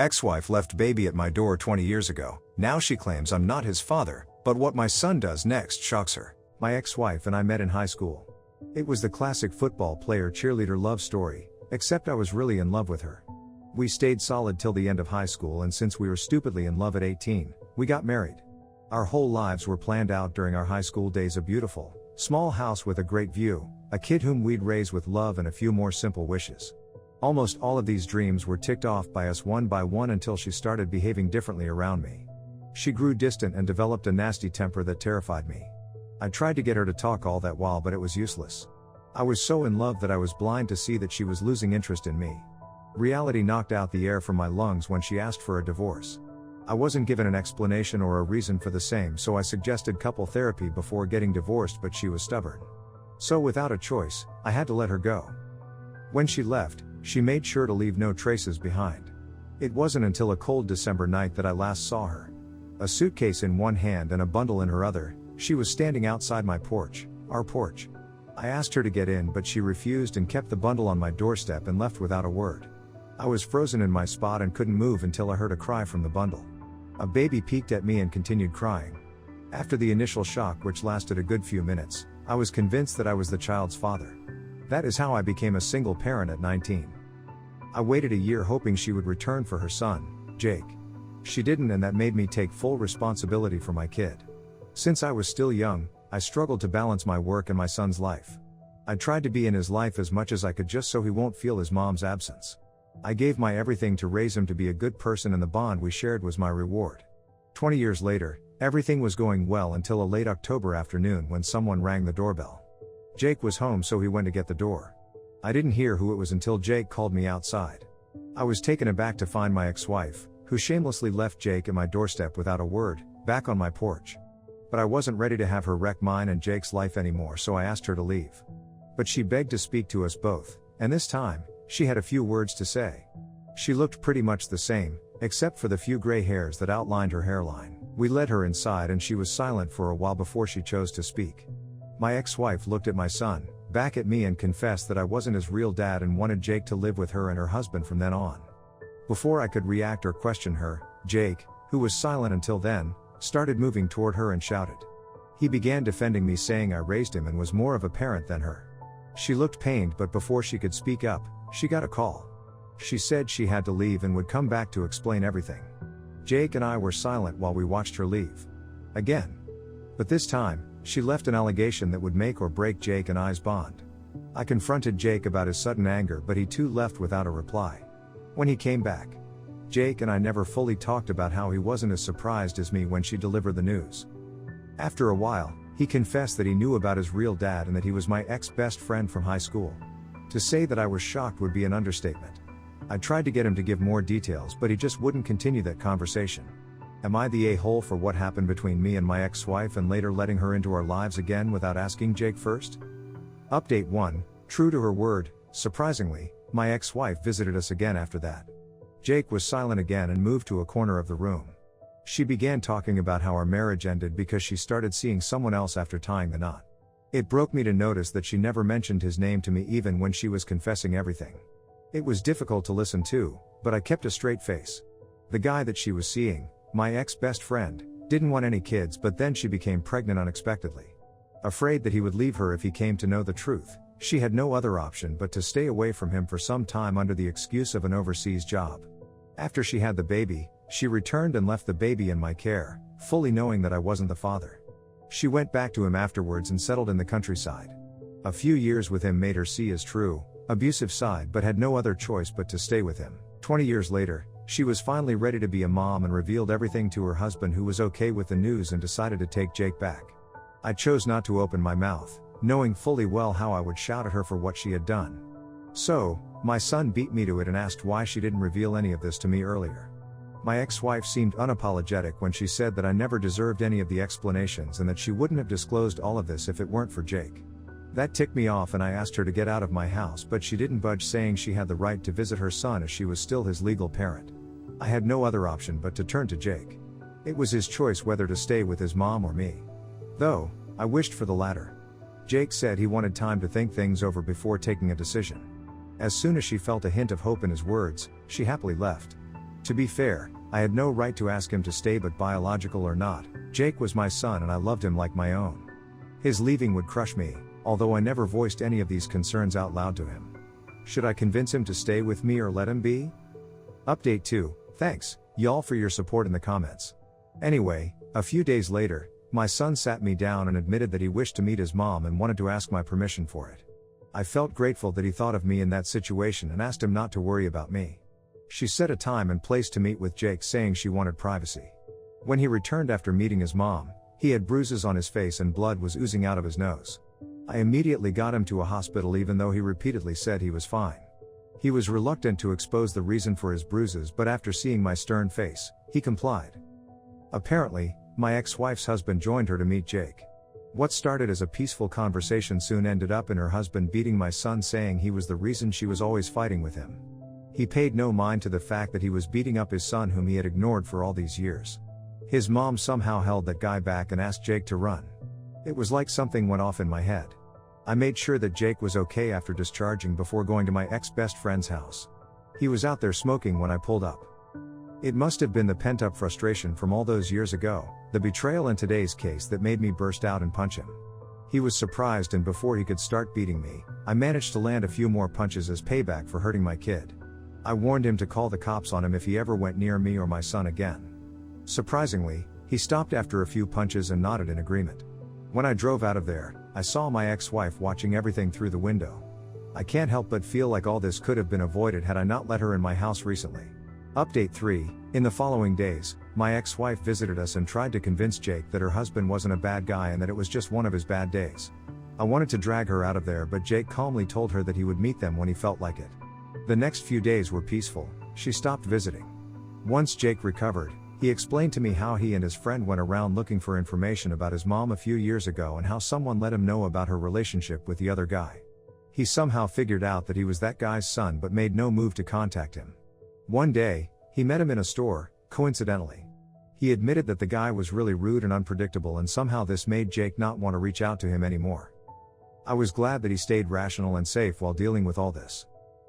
Ex-wife left baby at my door 20 years ago. Now she claims I'm not his father, but what my son does next shocks her. My ex-wife and I met in high school. It was the classic football player cheerleader love story, except I was really in love with her. We stayed solid till the end of high school, and since we were stupidly in love at 18, we got married. Our whole lives were planned out during our high school days: a beautiful, small house with a great view, a kid whom we'd raise with love, and a few more simple wishes. Almost all of these dreams were ticked off by us one by one until she started behaving differently around me. She grew distant and developed a nasty temper that terrified me. I tried to get her to talk all that while, but it was useless. I was so in love that I was blind to see that she was losing interest in me. Reality knocked out the air from my lungs when she asked for a divorce. I wasn't given an explanation or a reason for the same, so I suggested couple therapy before getting divorced, but she was stubborn. So without a choice, I had to let her go. When she left, she made sure to leave no traces behind. It wasn't until a cold December night that I last saw her. A suitcase in one hand and a bundle in her other, she was standing outside my porch, our porch. I asked her to get in, but she refused and kept the bundle on my doorstep and left without a word. I was frozen in my spot and couldn't move until I heard a cry from the bundle. A baby peeked at me and continued crying. After the initial shock, which lasted a good few minutes, I was convinced that I was the child's father. That is how I became a single parent at 19. I waited a year hoping she would return for her son, Jake. She didn't, and that made me take full responsibility for my kid. Since I was still young, I struggled to balance my work and my son's life. I tried to be in his life as much as I could just so he won't feel his mom's absence. I gave my everything to raise him to be a good person, and the bond we shared was my reward. 20 years later, everything was going well until a late October afternoon when someone rang the doorbell. Jake was home, so he went to get the door. I didn't hear who it was until Jake called me outside. I was taken aback to find my ex-wife, who shamelessly left Jake at my doorstep without a word, back on my porch. But I wasn't ready to have her wreck mine and Jake's life anymore, so I asked her to leave. But she begged to speak to us both, and this time, she had a few words to say. She looked pretty much the same, except for the few gray hairs that outlined her hairline. We led her inside and she was silent for a while before she chose to speak. My ex-wife looked at my son, back at me, and confessed that I wasn't his real dad and wanted Jake to live with her and her husband from then on. Before I could react or question her, Jake, who was silent until then, started moving toward her and shouted. He began defending me, saying I raised him and was more of a parent than her. She looked pained, but before she could speak up, she got a call. She said she had to leave and would come back to explain everything. Jake and I were silent while we watched her leave. Again. But this time, she left an allegation that would make or break Jake and I's bond. I confronted Jake about his sudden anger, but he too left without a reply. When he came back, Jake and I never fully talked about how he wasn't as surprised as me when she delivered the news. After a while, he confessed that he knew about his real dad and that he was my ex-best friend from high school. To say that I was shocked would be an understatement. I tried to get him to give more details, but he just wouldn't continue that conversation. Am I the a-hole for what happened between me and my ex-wife and later letting her into our lives again without asking Jake first? Update 1, true to her word, surprisingly, my ex-wife visited us again after that. Jake was silent again and moved to a corner of the room. She began talking about how our marriage ended because she started seeing someone else after tying the knot. It broke me to notice that she never mentioned his name to me even when she was confessing everything. It was difficult to listen to, but I kept a straight face. The guy that she was seeing, my ex-best friend, didn't want any kids, but then she became pregnant unexpectedly. Afraid that he would leave her if he came to know the truth, she had no other option but to stay away from him for some time under the excuse of an overseas job. After she had the baby, she returned and left the baby in my care, fully knowing that I wasn't the father. She went back to him afterwards and settled in the countryside. A few years with him made her see his true, abusive side, but had no other choice but to stay with him. 20 years later, she was finally ready to be a mom and revealed everything to her husband, who was okay with the news and decided to take Jake back. I chose not to open my mouth, knowing fully well how I would shout at her for what she had done. So, my son beat me to it and asked why she didn't reveal any of this to me earlier. My ex-wife seemed unapologetic when she said that I never deserved any of the explanations and that she wouldn't have disclosed all of this if it weren't for Jake. That ticked me off and I asked her to get out of my house, but she didn't budge, saying she had the right to visit her son as she was still his legal parent. I had no other option but to turn to Jake. It was his choice whether to stay with his mom or me. Though, I wished for the latter. Jake said he wanted time to think things over before taking a decision. As soon as she felt a hint of hope in his words, she happily left. To be fair, I had no right to ask him to stay, but biological or not, Jake was my son and I loved him like my own. His leaving would crush me, although I never voiced any of these concerns out loud to him. Should I convince him to stay with me or let him be? Update 2, thanks, y'all, for your support in the comments. Anyway, a few days later, my son sat me down and admitted that he wished to meet his mom and wanted to ask my permission for it. I felt grateful that he thought of me in that situation and asked him not to worry about me. She set a time and place to meet with Jake, saying she wanted privacy. When he returned after meeting his mom, he had bruises on his face and blood was oozing out of his nose. I immediately got him to a hospital even though he repeatedly said he was fine. He was reluctant to expose the reason for his bruises, but after seeing my stern face, he complied. Apparently, my ex-wife's husband joined her to meet Jake. What started as a peaceful conversation soon ended up in her husband beating my son, saying he was the reason she was always fighting with him. He paid no mind to the fact that he was beating up his son, whom he had ignored for all these years. His mom somehow held that guy back and asked Jake to run. It was like something went off in my head. I made sure that Jake was okay after discharging before going to my ex-best friend's house. He was out there smoking when I pulled up. It must have been the pent-up frustration from all those years ago, the betrayal in today's case, that made me burst out and punch him. He was surprised, and before he could start beating me, I managed to land a few more punches as payback for hurting my kid. I warned him to call the cops on him if he ever went near me or my son again. Surprisingly, he stopped after a few punches and nodded in agreement. When I drove out of there, I saw my ex-wife watching everything through the window. I can't help but feel like all this could have been avoided had I not let her in my house recently. Update 3, in the following days, my ex-wife visited us and tried to convince Jake that her husband wasn't a bad guy and that it was just one of his bad days. I wanted to drag her out of there, but Jake calmly told her that he would meet them when he felt like it. The next few days were peaceful. She stopped visiting. Once Jake recovered, he explained to me how he and his friend went around looking for information about his mom a few years ago and how someone let him know about her relationship with the other guy. He somehow figured out that he was that guy's son but made no move to contact him. One day, he met him in a store, coincidentally. He admitted that the guy was really rude and unpredictable, and somehow this made Jake not want to reach out to him anymore. I was glad that he stayed rational and safe while dealing with all this.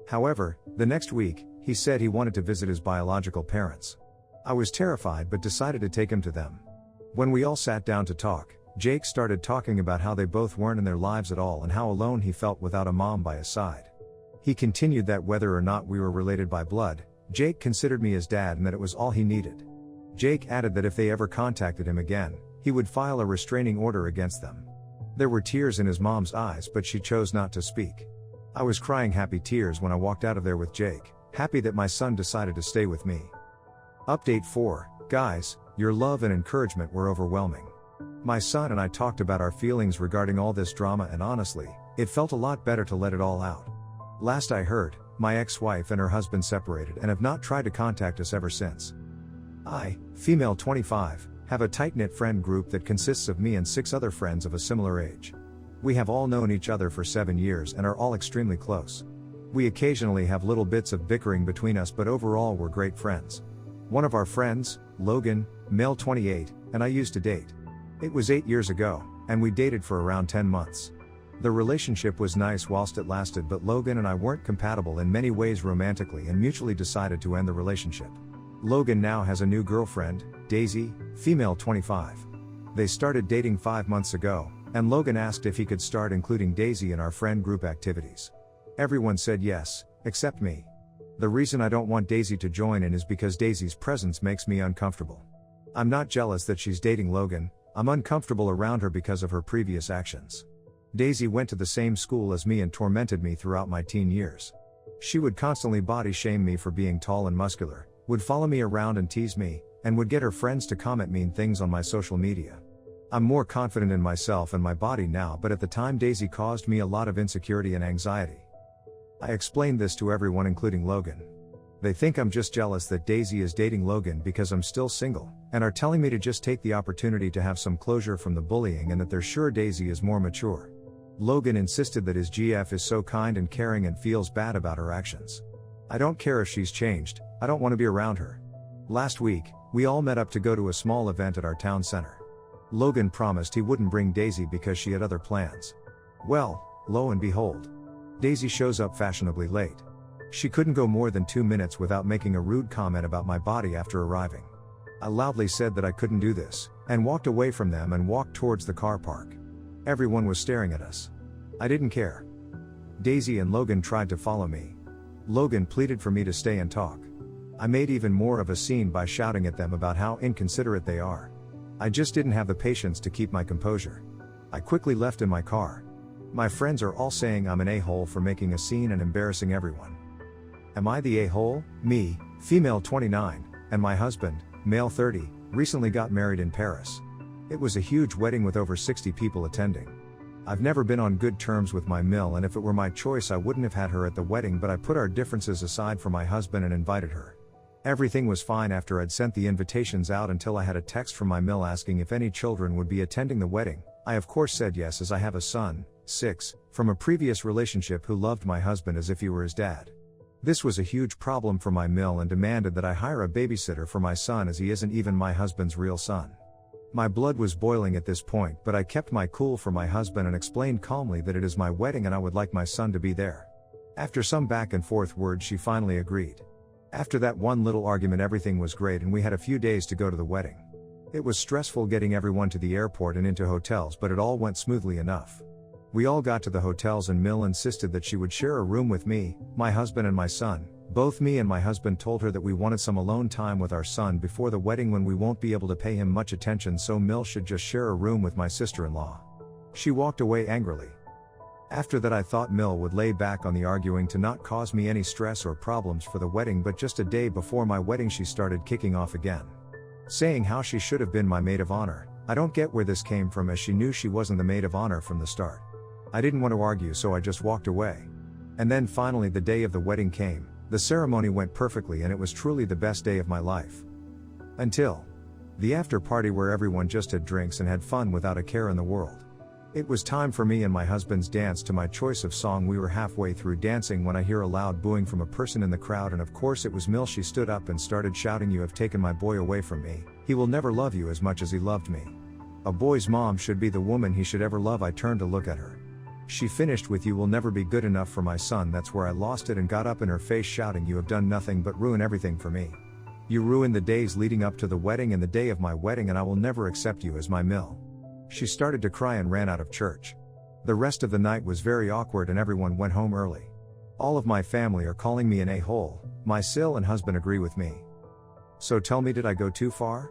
However, the next week, he said he wanted to visit his biological parents. I was terrified but decided to take him to them. When we all sat down to talk, Jake started talking about how they both weren't in their lives at all and how alone he felt without a mom by his side. He continued that whether or not we were related by blood, Jake considered me his dad and that it was all he needed. Jake added that if they ever contacted him again, he would file a restraining order against them. There were tears in his mom's eyes, but she chose not to speak. I was crying happy tears when I walked out of there with Jake, happy that my son decided to stay with me. Update 4, guys, your love and encouragement were overwhelming. My son and I talked about our feelings regarding all this drama, and honestly, it felt a lot better to let it all out. Last I heard, my ex-wife and her husband separated and have not tried to contact us ever since. I, female 25, have a tight-knit friend group that consists of me and 6 other friends of a similar age. We have all known each other for 7 years and are all extremely close. We occasionally have little bits of bickering between us, but overall we're great friends. One of our friends, Logan, male 28, and I used to date. It was 8 years ago, and we dated for around 10 months. The relationship was nice whilst it lasted, but Logan and I weren't compatible in many ways romantically and mutually decided to end the relationship. Logan now has a new girlfriend, Daisy, female 25. They started dating 5 months ago, and Logan asked if he could start including Daisy in our friend group activities. Everyone said yes, except me. The reason I don't want Daisy to join in is because Daisy's presence makes me uncomfortable. I'm not jealous that she's dating Logan, I'm uncomfortable around her because of her previous actions. Daisy went to the same school as me and tormented me throughout my teen years. She would constantly body shame me for being tall and muscular, would follow me around and tease me, and would get her friends to comment mean things on my social media. I'm more confident in myself and my body now, but at the time Daisy caused me a lot of insecurity and anxiety. I explained this to everyone, including Logan. They think I'm just jealous that Daisy is dating Logan because I'm still single, and are telling me to just take the opportunity to have some closure from the bullying and that they're sure Daisy is more mature. Logan insisted that his GF is so kind and caring and feels bad about her actions. I don't care if she's changed, I don't want to be around her. Last week, we all met up to go to a small event at our town center. Logan promised he wouldn't bring Daisy because she had other plans. Well, lo and behold, Daisy shows up fashionably late. She couldn't go more than 2 minutes without making a rude comment about my body after arriving. I loudly said that I couldn't do this, and walked away from them and walked towards the car park. Everyone was staring at us. I didn't care. Daisy and Logan tried to follow me. Logan pleaded for me to stay and talk. I made even more of a scene by shouting at them about how inconsiderate they are. I just didn't have the patience to keep my composure. I quickly left in my car. My friends are all saying I'm an a-hole for making a scene and embarrassing everyone. Am I the a-hole? Me, female 29, and my husband, male 30, recently got married in Paris. It was a huge wedding with over 60 people attending. I've never been on good terms with my mill, and if it were my choice I wouldn't have had her at the wedding, but I put our differences aside for my husband and invited her. Everything was fine after I'd sent the invitations out until I had a text from my mill asking if any children would be attending the wedding. I of course said yes, as I have a son, 6, from a previous relationship who loved my husband as if he were his dad. This was a huge problem for my mill and demanded that I hire a babysitter for my son, as he isn't even my husband's real son. My blood was boiling at this point, but I kept my cool for my husband and explained calmly that it is my wedding and I would like my son to be there. After some back and forth words, she finally agreed. After that one little argument, everything was great and we had a few days to go to the wedding. It was stressful getting everyone to the airport and into hotels, but it all went smoothly enough. We all got to the hotels and Mill insisted that she would share a room with me, my husband and my son. Both me and my husband told her that we wanted some alone time with our son before the wedding when we won't be able to pay him much attention, so Mill should just share a room with my sister-in-law. She walked away angrily. After that I thought Mill would lay back on the arguing to not cause me any stress or problems for the wedding, but just a day before my wedding she started kicking off again. Saying how she should have been my maid of honor. I don't get where this came from, as she knew she wasn't the maid of honor from the start. I didn't want to argue, so I just walked away. And then finally the day of the wedding came. The ceremony went perfectly and it was truly the best day of my life. Until the after party, where everyone just had drinks and had fun without a care in the world. It was time for me and my husband's dance to my choice of song. We were halfway through dancing when I hear a loud booing from a person in the crowd, and of course it was Mill. She stood up and started shouting, "You have taken my boy away from me. He will never love you as much as he loved me. A boy's mom should be the woman he should ever love." I turned to look at her. She finished with, "You will never be good enough for my son." That's where I lost it and got up in her face shouting, "You have done nothing but ruin everything for me. You ruined the days leading up to the wedding and the day of my wedding, and I will never accept you as my Mill." She started to cry and ran out of church. The rest of the night was very awkward and everyone went home early. All of my family are calling me an a-hole. My sil and husband agree with me. So tell me, did I go too far?